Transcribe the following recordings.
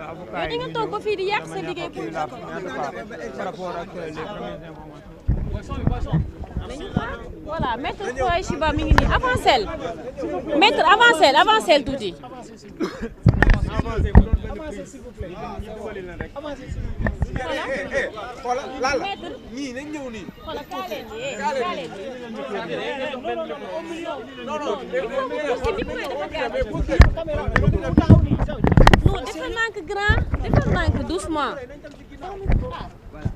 yow di nga toog ba fii di yàq sa liggéey pour par rapport ak les premières informations. voilà maître Khoureychi Ba mi ngi nii avancel maître avancel tuuti. maître ñii nañ ñëw nii. xoolal kaa leen non defal nànk grand defal nànk doucement.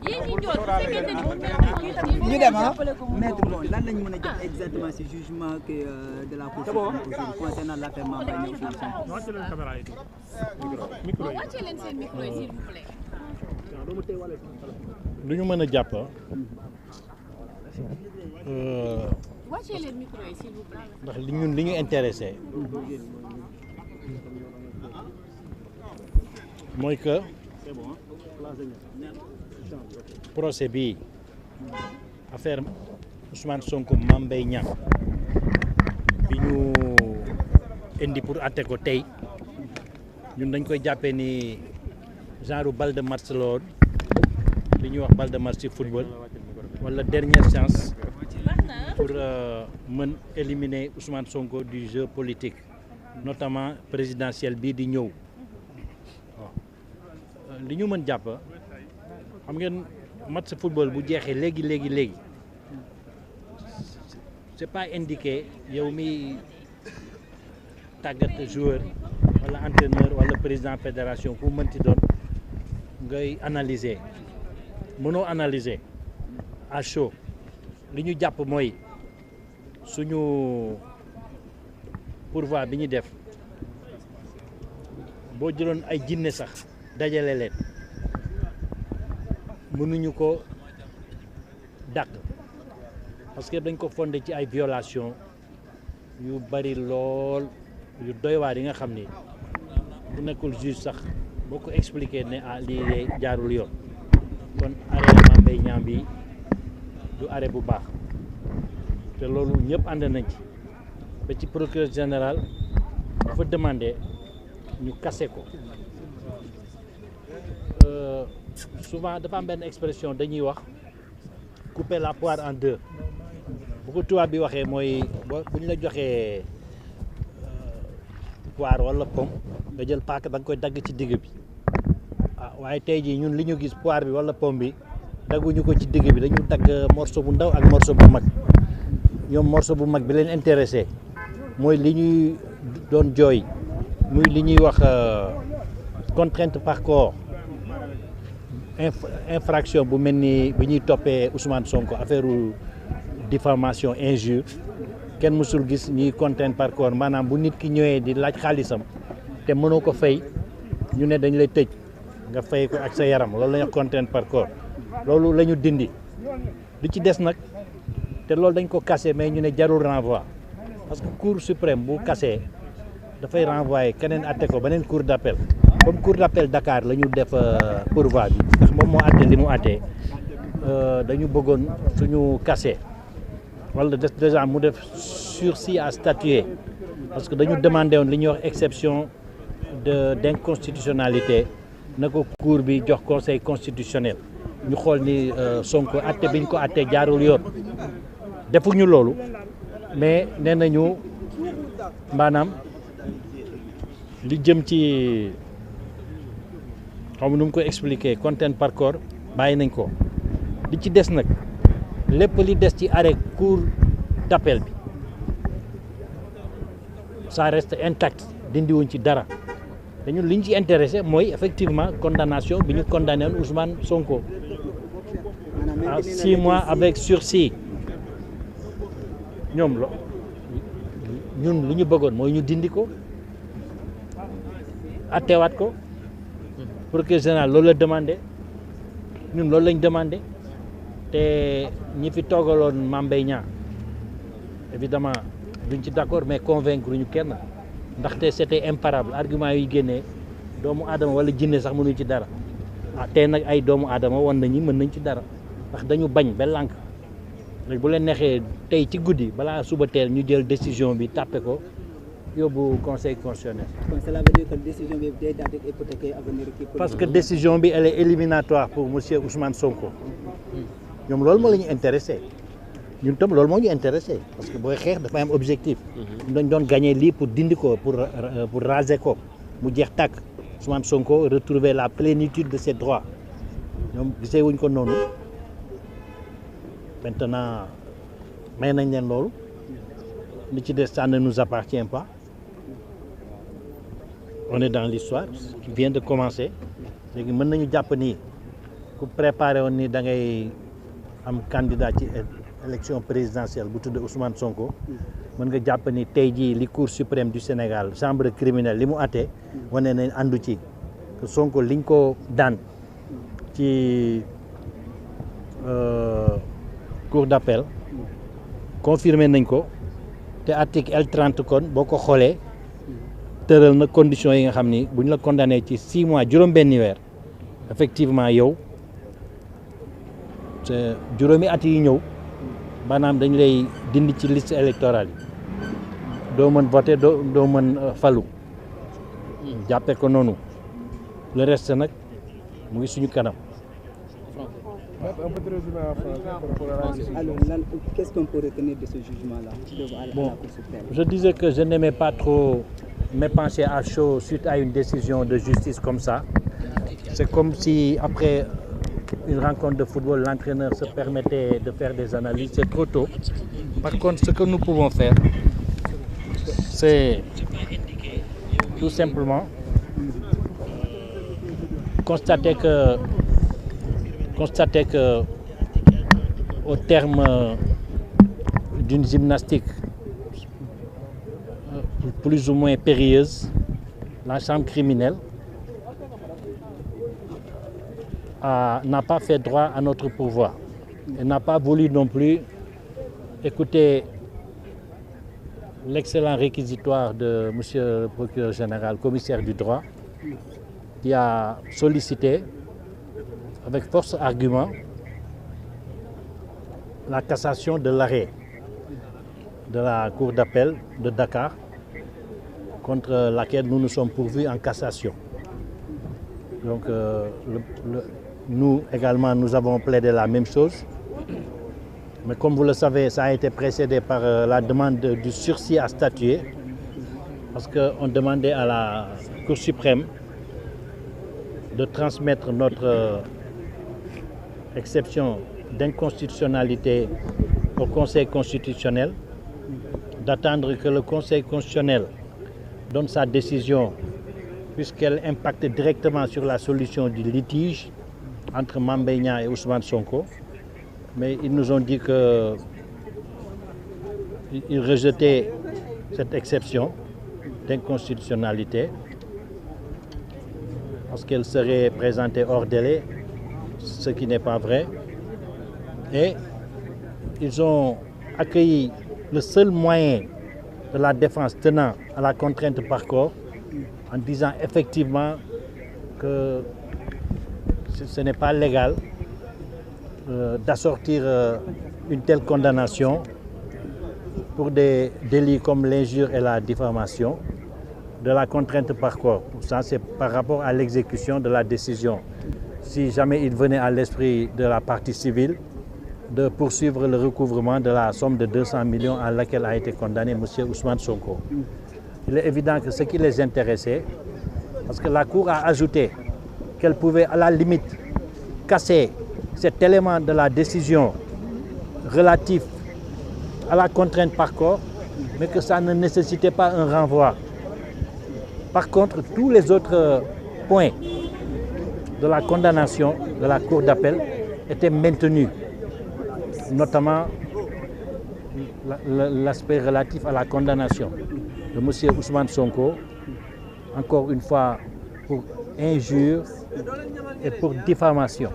yéen ñi njool bu fekkente ni ñu dem maître bon lan lañ mën a jox exactement ce jugement que de la Cour suprême concernant l'affaire Mame Mbaye Niang bon wàccee leen seen micro yi s'il vous plaît. lu ñu mën a jàpp wàccee leen micro yi s'il vous plaît. ndax li ñu intéressé mooy que procès bi affaire Ousmane Sonko Mame Mbaye Niang bi ñu indi pour atte ko tey ñun dañ koy jàppee ni genre balle de match la woon li ñuy wax balle de match ci football wala dernière chance pour mën éliminer Ousmane Sonko du jeu politique notamment présidentiel bii di ñëw waaw li ñu mën jàpp xam ngeen match football bu jeexee léegi c'est pas indiqué yow mi tàggat joueur wala entraîneur wala président fédération ku mënti doon ngay analyser mënoo analyser à chaud li ñu jàpp mooy suñu pourvoi bi ñu def boo jëloon ay jinne sax dajale leen mënuñu ko dàq parce que dañ ko fondé ci ay violation yu bari lool yu doy waar yi nga xam ni bu nekkul juge sax boo ko expliqué ne lii de jaarul yoon kon arrêt Mame Mbaye Niang bi du arrêt bu baax te loolu ñëpp ànd nañ ci ba ci procureur général dafa demandé ñu kase ko souvent dafa am benn expression dañuy wax couper la poire en deux bu ko tubaab bi waxee mooy bu ñu la joxee poire wala pomme nga jël paaka da nga koy dagg ci digg bi waaye tey jii ñun li ñu gis poire bi wala pomme bi dagguñu ko ci digg bi dañu dagg morceau bu ndaw ak morceau bu mag ñoom morceau bu mag bi leen intéressé mooy li ñuy doon jooy muy li ñuy wax contrainte par corps infraction bu mel ni bi ñuy toppee Ousmane Sonko affaire diffamation injure kenn mësul gis ñuy contrainte par corps maanaam bu nit ki ñëwee di laaj xaalisam te mënoo ko fay ñu ne dañ lay tëj nga fay ko ak sa yaram loolu la ñuy wax contrainte par corps loolu la ñu dindi lu ci des nag te loolu dañ ko cassé mais ñu ne jarul renvoi parce que cour suprême bu cassé dafay renvoyer keneen atte ko beneen cour d'appel comme cour d'appel Dakar la ñu def pourvoi bi ndax moom moo atte li mu attee dañu bëggoon suñu cassé wala déjà mu def sursis à statuer parce que dañu demandé woon li ñuy wax exception d'inconstitutionnalité na ko cour bi jox conseil constitutionnel ñu xool ni Sonko atte biñ ko atte jaarul yoon defuñu loolu mais nee nañu maanaam li jëm ci xam nu mu ko expliquer contrainte par corps bàyyi nañ ko li ci des nag lépp li des ci arrêt cour d'appel bi ça reste intact dindiwuñ ci dara te ñun li ñu ci intéressé mooy effectivement condamnation bi ñu condamné woon Ousmane Sonko à 6 mois avec sursis ñoom lo ñun li ñu bëggoon mooy ñu dindi ko attewaat ko procureur général loolu la demandé ñun loolu lañ demandé te ñi fi toogaloon Mame Mbaye Niang évidemment duñ ci d'accord mais convaincre ñu kenn ndaxte c'était imparable argument yi génnee doomu aadama wala jinne sax mënuñ ci dara tey nag ay doomu aadama wan nañu mën nañ ci dara ndax dañu bañ ba lànk léegi bu leen neexee tey ci guddi balaa suba teel ñu jël décision bi tàppe ko yóbbu conseil constitutionnel. Donc cela veut dire que la décision bi day daal di hypothéquer avenir kii. Parce que décision bi elle est éliminatoire pour monsieur Ousmane Sonko. ñoom loolu moo la ñu intéressé ñun tam loolu moo ñu intéressé parce que booy xeex dafa am objectif. dañ doon gagné lii pour dindi ko pour raser ko mu jeex tàkk Ousmane Sonko retrouver la plénitude de ses droits ñoom gisee wuñ ko noonu maintenant may nañ leen loolu li ci des ça ne nous appartient pas. On est dans l'histoire qui vient de commencer léegi mën nañu jàpp ni ku préparé woon ni da ngay am candidat ci élection présidentielle bu tudd Ousmane Sonko mën nga jàpp ni tey jii li Cour suprême du Sénégal chambre criminelle li mu àtte wane nañ àndu ci que Sonko liñ ko daan ci cour d'appel confirmé nañ ko te article L30 kon boo ko xoolee tëral na conditions yi nga xam ni bu ñu la condamné ci 6 mois juróom-benni weer effectivement yow juróomi at yi ñëw maanaam dañ lay dindi ci liste électorale yi doo mën voter doo mën falu jàppee ko noonu le reste nag mu ngi suñu kanam. Alors, qu'est-ce qu'on peut retenir de ce jugement-là? Bon, je disais que je n'aimais pas trop m'épancher à chaud suite à une décision de justice comme ça. C'est comme si après une rencontre de football, l'entraîneur se permettait de faire des analyses. C'est trop tôt. Par contre, ce que nous pouvons faire, c'est tout simplement constater que au terme d'une gymnastique plus ou moins périlleuse, la chambre criminelle n'a pas fait droit à notre pourvoi. Elle n'a pas voulu non plus écouter l'excellent réquisitoire de monsieur le procureur général, commissaire du droit, qui a sollicité avec force argument la cassation de l'arrêt de la cour d'appel de Dakar contre laquelle nous nous sommes pourvus en cassation. Donc nous également nous avons plaidé la même chose, mais comme vous le savez, ça a été précédé par la demande du sursis à statuer, parce qu'on demandait à la Cour suprême de transmettre notre exception d'inconstitutionnalité au Conseil constitutionnel, d'attendre que le Conseil constitutionnel donne sa décision puisqu'elle impacte directement sur la solution du litige entre Mame Mbaye Niang et Ousmane Sonko. Mais ils nous ont dit qu'ils rejetaient cette exception d'inconstitutionnalité parce qu'elle serait présentée hors délai, ce qui n'est pas vrai. Et ils ont accueilli le seul moyen de la défense tenant à la contrainte par corps en disant effectivement que ce n'est pas légal d'assortir une telle condamnation pour des délits comme l'injure et la diffamation de la contrainte par corps. Ça, c'est par rapport à l'exécution de la décision. Si jamais il venait à l'esprit de la partie civile de poursuivre le recouvrement de la somme de 200 millions à laquelle a été condamné M. Ousmane Sonko. Il est évident que ce qui les intéressait, parce que la Cour a ajouté qu'elle pouvait à la limite casser cet élément de la décision relatif à la contrainte par corps, mais que ça ne nécessitait pas un renvoi. Par contre, tous les autres points de la condamnation de la Cour d'appel étaient maintenus, notamment l'aspect relatif à la condamnation de M. Ousmane Sonko, encore une fois pour injure et pour diffamation.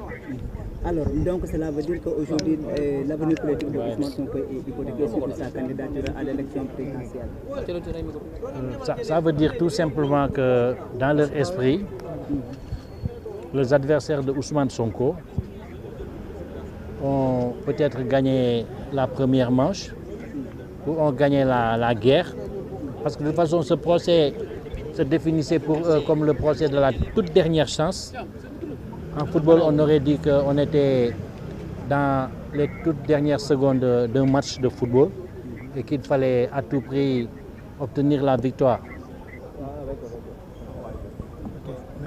Alors, donc cela veut dire qu'aujourd'hui, l'avenir politique de Ousmane Sonko est hypothéqué sur sa candidature à l'élection présidentielle. Ça veut dire tout simplement que dans leur esprit, les adversaires de Ousmane Sonko ont peut-être gagné la première manche ou ont gagné la guerre Parce que de toute façon, ce procès se définissait pour eux comme le procès de la toute dernière chance. En football, on aurait dit qu'on était dans les toutes dernières secondes d'un match de football et qu'il fallait à tout prix obtenir la victoire.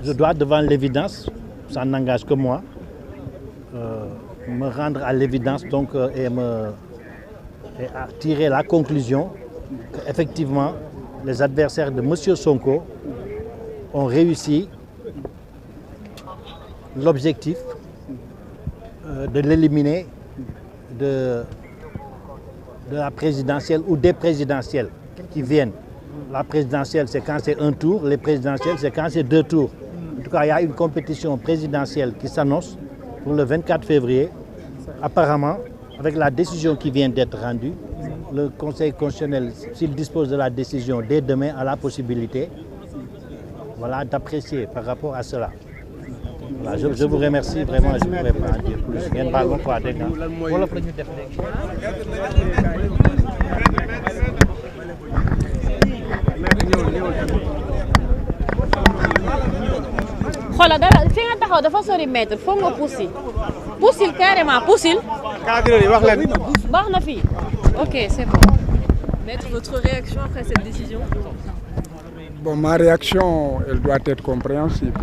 Je dois, devant l'évidence, ça n'engage que moi, me rendre à l'évidence donc et à tirer la conclusion qu'effectivement les adversaires de M. Sonko ont réussi l'objectif de l'éliminer de la présidentielle ou des présidentielles qui viennent. La présidentielle, c'est quand c'est un tour, les présidentielles, c'est quand c'est 2 tours. En tout cas, il y a une compétition présidentielle qui s'annonce pour le 24 février. Apparemment, avec la décision qui vient d'être rendue, le Conseil constitutionnel, s'il dispose de la décision dès demain, a la possibilité d'apprécier par rapport à cela. Voilà, je vous remercie vraiment, je ne pourrais pas en dire plus. Ngeen baal ma quoi, dégg nga wolof la ñu def léegi. xoolal dara fi nga taxaw dafa sori maître foog nga poussil carrément poussil. cadre yi wax leen. baax na fii ok c'est bon. Maître, votre réaction après cette décision? Bon, ma réaction, elle doit être compréhensible.